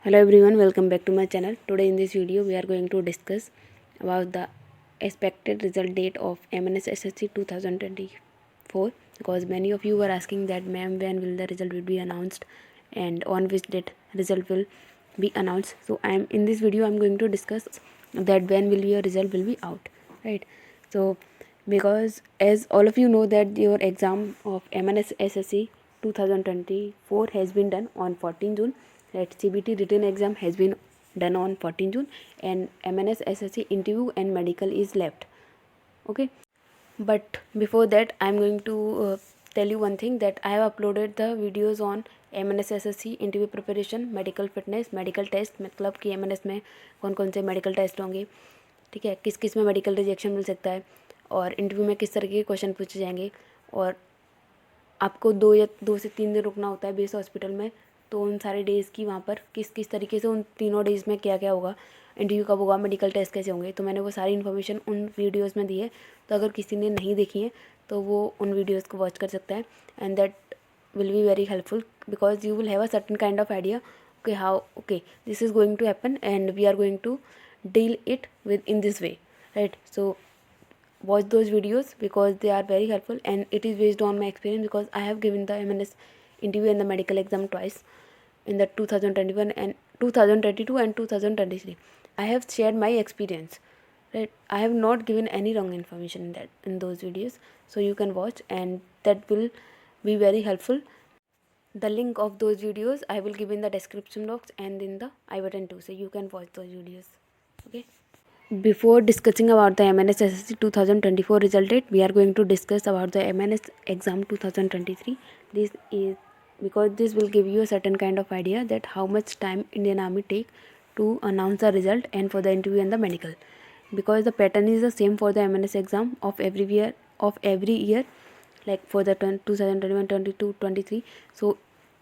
Hello everyone, welcome back to my channel. Today in this video we are going to discuss about the expected result date of MNS SSC 2024 because many of you were asking that ma'am when will the result will be announced and on which date result will be announced. So in this video I'm going to discuss that when will your result will be out, right? So because as all of you know that your exam of MNS SSC 2024 has been done on 14 June. Right, CBT written exam has been done on 14 June and MNS SSC interview and medical is left. Okay, but before that I'm going to tell you one thing that I have uploaded the videos on MNS SSC interview preparation, medical fitness, medical test, मतलब कि MNS में कौन कौन से medical test होंगे, ठीक है, किस किस में मेडिकल रिजेक्शन मिल सकता है और इंटरव्यू में किस तरह के क्वेश्चन पूछे जाएंगे और आपको 2 से 3 दिन रुकना होता है बेस हॉस्पिटल में, तो उन सारे डेज़ की वहाँ पर किस किस तरीके से उन तीनों डेज़ में क्या क्या होगा, इंटरव्यू कब होगा, मेडिकल टेस्ट कैसे होंगे, तो मैंने वो सारी इन्फॉर्मेशन उन वीडियोज़ में दी है. तो अगर किसी ने नहीं देखी है तो वो उन वीडियोज़ को वॉच कर सकता है and that will be very helpful because you will have a certain kind of idea okay how okay this is going to happen and we are going to deal it with in this way, right? So watch those videos because they are very helpful and it is based on my experience because I have given the MNS interview and the medical exam twice in the 2021 and 2022 and 2023. I have shared my experience, right? I have not given any wrong information in that in those videos, so you can watch and that will be very helpful. The link of those videos I will give in the description box and in the I button too, so you can watch those videos. Okay, before discussing about the MNS SSC 2024 result date, we are going to discuss about the MNS exam 2023. This is because this will give you a certain kind of idea that how much time Indian Army take to announce the result and for the interview and the medical. Because the pattern is the same for the MNS exam of every year, like for the 2021, 22, 23. So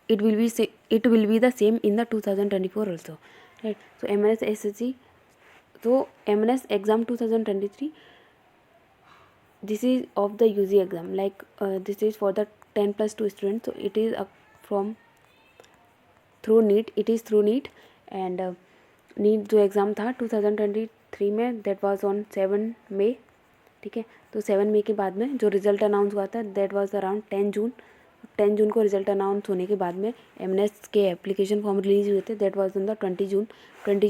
it will be the same in the 2024 also, right? So MNS SSC. So MNS exam 2023, this is of the UG exam, like this is for the 10+2 students. So it is from through NEET, it is through NEET and NEET जो exam था 2023 में that was on 7 मई, ठीक है. तो 7 मई के बाद में जो रिज़ल्ट अनाउंस हुआ था दैट वाज अराउंड 10 जून. 10 जून को रिजल्ट अनाउंस होने के बाद में MNS के एप्लीकेशन फॉर्म रिलीज़ हुए थे दैट वाज ऑन द 20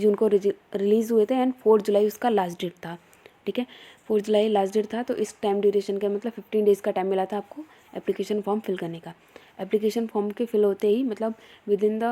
जून को रिलीज़ हुए थे एंड 4 जुलाई उसका लास्ट डेट था, ठीक है. 4 जुलाई लास्ट डेट था, तो इस टाइम ड्यूरेशन का मतलब 15 डेज़ का टाइम मिला था आपको एप्लीकेशन फॉर्म फिल करने का. एप्लीकेशन फॉर्म के फिल होते ही मतलब विद इन द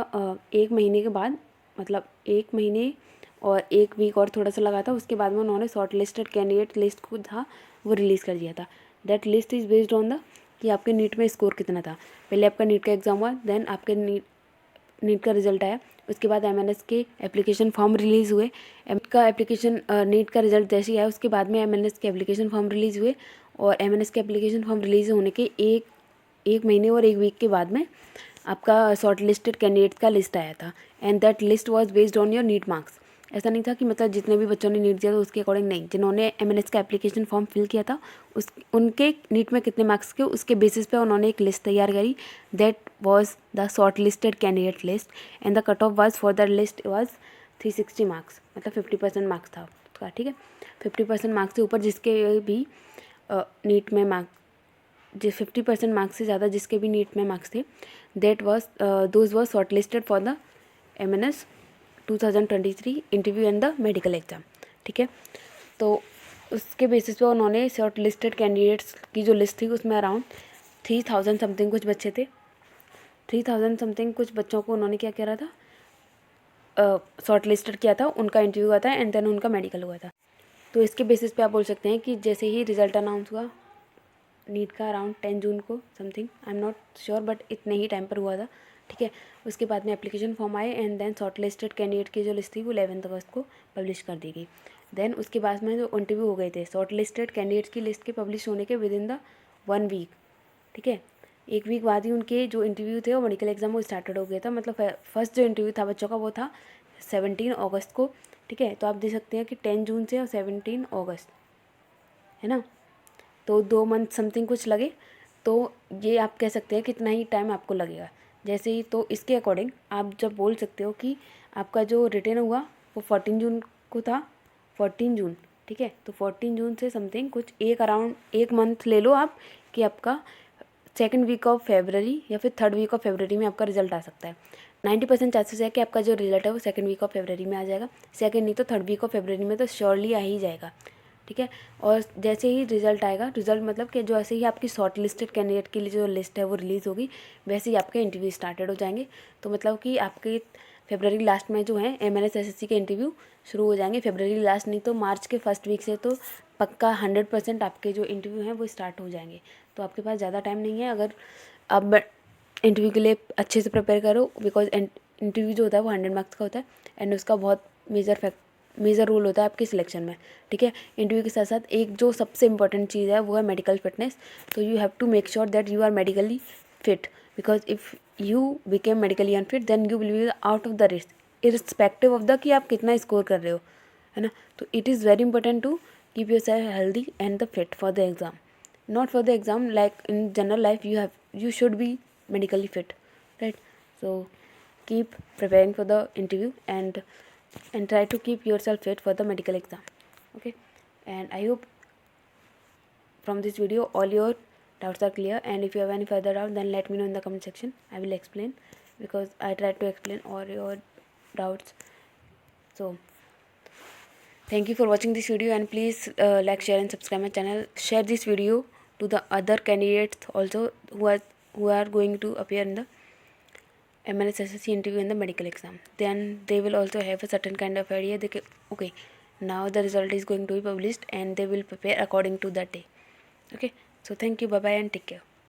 1 महीने के बाद, मतलब 1 महीने और 1 वीक और थोड़ा सा लगा था, उसके बाद में उन्होंने शॉर्ट लिस्टेड कैंडिडेट लिस्ट को था वो रिलीज़ कर दिया था. That list is based on the कि आपके नीट में स्कोर कितना था. पहले आपका नीट का एग्ज़ाम हुआ, देन आपके नीट का रिजल्ट आया, उसके बाद MNS के एप्लीकेशन फॉर्म रिलीज़ हुए. नीट का रिजल्ट जैसे ही आया उसके बाद में MNS के एप्लीकेशन फॉर्म रिलीज़ हुए और MNS के एप्लीकेशन फॉर्म रिलीज़ होने के एक महीने और 1 वीक के बाद में आपका शॉर्ट लिस्टेड कैंडिडेट का लिस्ट आया था and that list was based on your NEET marks. ऐसा नहीं था कि मतलब जितने भी बच्चों ने नीट दिया था उसके अकॉर्डिंग, नहीं, जिन्होंने MNS का एप्लीकेशन फॉर्म फिल किया था उनके नीट में कितने मार्क्स के उसके बेसिस पे उन्होंने एक लिस्ट तैयार करी. That was the short listed candidate list and the cut off was for the list was 360 marks, मतलब 50% मार्क्स था उसका, ठीक है. 50% मार्क्स से ऊपर जिसके भी नीट में मार्क्स, जिस 50% मार्क्स से ज़्यादा जिसके भी नीट में मार्क्स थे that was those was short listed for the MNS 2023 interview and the medical exam, ठीक है. तो उसके बेसिस पे उन्होंने शॉर्ट लिस्टेड कैंडिडेट्स की जो लिस्ट थी उसमें अराउंड 3000 समथिंग कुछ बच्चे थे. 3000 समथिंग कुछ बच्चों को उन्होंने क्या करा था, शॉर्ट लिस्टेड किया था, उनका इंटरव्यू हुआ था एंड देन उनका मेडिकल हुआ था. तो इसके बेसिस पे आप बोल सकते हैं कि जैसे ही रिज़ल्ट अनाउंस हुआ नीट का अराउंड 10 जून को something, I am not sure but इतने ही टाइम पर हुआ था, ठीक है. उसके बाद में एप्लीकेशन फॉर्म आए and then short listed candidate की जो लिस्ट थी वो 11 अगस्त को पब्लिश कर दी गई. देन उसके बाद में जो इंटरव्यू हो गए थे शॉर्ट लिस्टेड कैंडिडेट्स की लिस्ट के पब्लिश होने के विद इन द 1 वीक, ठीक है, 1 वीक बाद ही उनके जो इंटरव्यू थे वो मेडिकल एग्जाम वो स्टार्टेड हो गया था. मतलब फर्स्ट जो इंटरव्यू था बच्चों का वो था 17 अगस्त को, ठीक है. तो आप देख सकते हैं कि 10 जून से और 17 अगस्त, है ना, तो 2 मंथ समथिंग कुछ लगे. तो ये आप कह सकते हैं कितना ही टाइम आपको लगेगा जैसे ही. तो इसके अकॉर्डिंग आप जब बोल सकते हो कि आपका जो रिटर्न हुआ वो 14 जून को था, 14 जून, ठीक है। तो 14 जून से समथिंग कुछ एक अराउंड एक मंथ ले लो आप कि आपका सेकेंड वीक ऑफ फेबररी या फिर थर्ड वीक ऑफ फेबररी में आपका रिजल्ट आ सकता है। 90% चांसेस है कि आपका जो रिजल्ट है वो सेकेंड वीक ऑफ फेबररी में आ जाएगा, सेकेंड नहीं तो थर्ड वीक ऑफ फेबररी में तो श्योरली आ ही जाएगा, ठीक है। और जैसे ही रिजल्ट आएगा, रिजल्ट मतलब कि जो ऐसे ही आपकी शॉर्ट लिस्टेड कैंडिडेट के लिए जो लिस्ट है वो रिलीज़ होगी, वैसे ही आपके इंटरव्यू स्टार्टेड हो जाएंगे। तो मतलब कि आपके फेबररी लास्ट में जो है MNS SSC के इंटरव्यू शुरू हो जाएंगे। फेबररी लास्ट नहीं तो मार्च के फर्स्ट वीक से तो पक्का 100% आपके जो इंटरव्यू हैं वो स्टार्ट हो जाएंगे। तो आपके पास ज़्यादा टाइम नहीं है अगर आप इंटरव्यू के लिए अच्छे से प्रिपेयर करो, बिकॉज इंटरव्यू जो होता है वो 100 मार्क्स का होता है एंड उसका बहुत मेजर रोल होता है आपके सिलेक्शन में, ठीक है। इंटरव्यू के साथ साथ एक जो सबसे इंपॉर्टेंट चीज़ है वो है मेडिकल फिटनेस। तो you have to make sure that you are medically fit, because if you became medically unfit then you will be out of the race, irrespective of the कि आप कितना स्कोर कर रहे हो, है ना। तो it is very important to keep yourself healthy and the fit for the exam, not for the exam, like in general life you should be medically fit, right? So keep preparing for the interview and try to keep yourself fit for the medical exam, okay? And I hope from this video all your doubts are clear, and if you have any further doubt then let me know in the comment section. I will explain, because I tried to explain all your doubts. So thank you for watching this video, and please like, share and subscribe my channel. Share this video to the other candidates also who are going to appear in the MNS SSC interview in the medical exam. Then they will also have a certain kind of idea. They can, okay, now the result is going to be published and they will prepare according to that day. Okay, so thank you, bye bye and take care.